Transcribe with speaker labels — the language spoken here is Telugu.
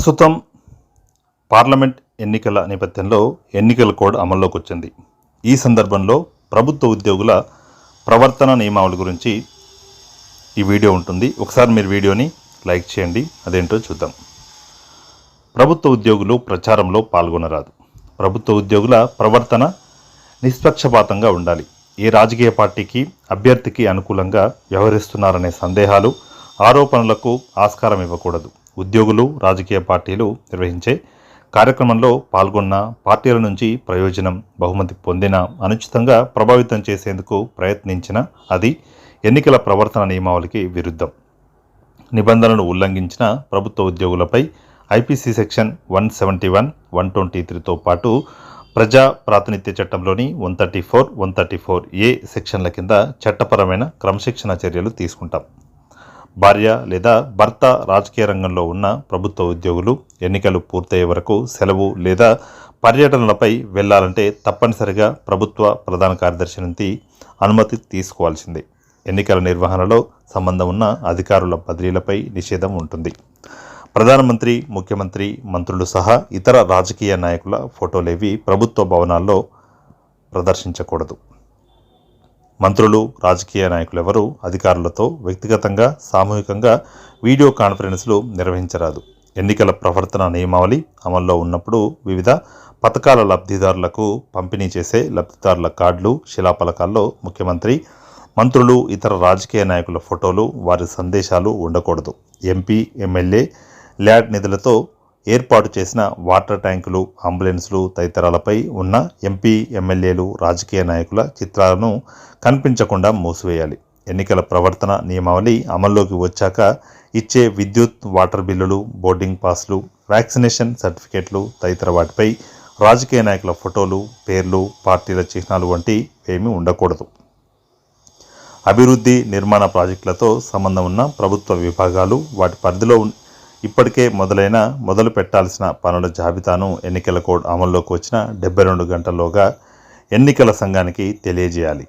Speaker 1: ప్రస్తుతం పార్లమెంట్ ఎన్నికల నేపథ్యంలో ఎన్నికల కోడ్ అమల్లోకి వచ్చింది. ఈ సందర్భంలో ప్రభుత్వ ఉద్యోగుల ప్రవర్తన నియమావళి గురించి ఈ వీడియో ఉంటుంది. ఒకసారి మీరు వీడియోని లైక్ చేయండి, అదేంటో చూద్దాం. ప్రభుత్వ ఉద్యోగులు ప్రచారంలో పాల్గొనరాదు. ప్రభుత్వ ఉద్యోగుల ప్రవర్తన నిష్పక్షపాతంగా ఉండాలి. ఏ రాజకీయ పార్టీకి అభ్యర్థికి అనుకూలంగా వ్యవహరిస్తున్నారనే సందేహాలు, ఆరోపణలకు ఆస్కారం ఇవ్వకూడదు. ఉద్యోగులు రాజకీయ పార్టీలు నిర్వహించే కార్యక్రమంలో పాల్గొన్న, పార్టీల నుంచి ప్రయోజనం, బహుమతి పొందిన, అనుచితంగా ప్రభావితం చేసేందుకు ప్రయత్నించిన అది ఎన్నికల ప్రవర్తన నియమావళికి విరుద్ధం. నిబంధనలు ఉల్లంఘించిన ప్రభుత్వ ఉద్యోగులపై ఐపీసీ సెక్షన్ 171, 123తో పాటు ప్రజా ప్రాతినిధ్య చట్టంలోని 134, 134A సెక్షన్ల కింద చట్టపరమైన క్రమశిక్షణ చర్యలు తీసుకుంటాం. భార్య లేదా భర్త రాజకీయ రంగంలో ఉన్న ప్రభుత్వ ఉద్యోగులు ఎన్నికలు పూర్తయ్యే వరకు సెలవు లేదా పర్యటనలపై వెళ్లాలంటే తప్పనిసరిగా ప్రభుత్వ ప్రధాన కార్యదర్శి నుంచి అనుమతి తీసుకోవాల్సిందే. ఎన్నికల నిర్వహణలో సంబంధం ఉన్న అధికారుల బదిలీలపై నిషేధం ఉంటుంది. ప్రధానమంత్రి, ముఖ్యమంత్రి, మంత్రులు సహా ఇతర రాజకీయ నాయకుల ఫోటోలేవి ప్రభుత్వ భవనాల్లో ప్రదర్శించకూడదు. మంత్రులు, రాజకీయ నాయకులెవరూ అధికారులతో వ్యక్తిగతంగా, సామూహికంగా వీడియో కాన్ఫరెన్స్లు నిర్వహించరాదు. ఎన్నికల ప్రవర్తన నియమావళి అమల్లో ఉన్నప్పుడు వివిధ పథకాల లబ్ధిదారులకు పంపిణీ చేసే లబ్ధిదారుల కార్డులు, శిలాఫలకాల్లో ముఖ్యమంత్రి, మంత్రులు, ఇతర రాజకీయ నాయకుల ఫోటోలు, వారి సందేశాలు ఉండకూడదు. ఎంపీ, ఎమ్మెల్యే, ల్యాడ్ నిధులతో ఏర్పాటు చేసిన వాటర్ ట్యాంకులు, అంబులెన్సులు తదితరాలపై ఉన్న ఎంపీ, ఎమ్మెల్యేలు, రాజకీయ నాయకుల చిత్రాలను కనిపించకుండా మూసివేయాలి. ఎన్నికల ప్రవర్తన నియమావళి అమల్లోకి వచ్చాక ఇచ్చే విద్యుత్, వాటర్ బిల్లులు, బోర్డింగ్ పాస్లు, వ్యాక్సినేషన్ సర్టిఫికేట్లు తదితర వాటిపై రాజకీయ నాయకుల ఫోటోలు, పేర్లు, పార్టీల చిహ్నాలు వంటి ఏమీ ఉండకూడదు. అభివృద్ధి, నిర్మాణ ప్రాజెక్టులతో సంబంధం ఉన్న ప్రభుత్వ విభాగాలు వాటి పరిధిలో ఇప్పటికే మొదలు పెట్టాల్సిన పనుల జాబితాను ఎన్నికల కోడ్ అమల్లోకి వచ్చిన 72 గంటల్లోగా ఎన్నికల సంఘానికి తెలియజేయాలి.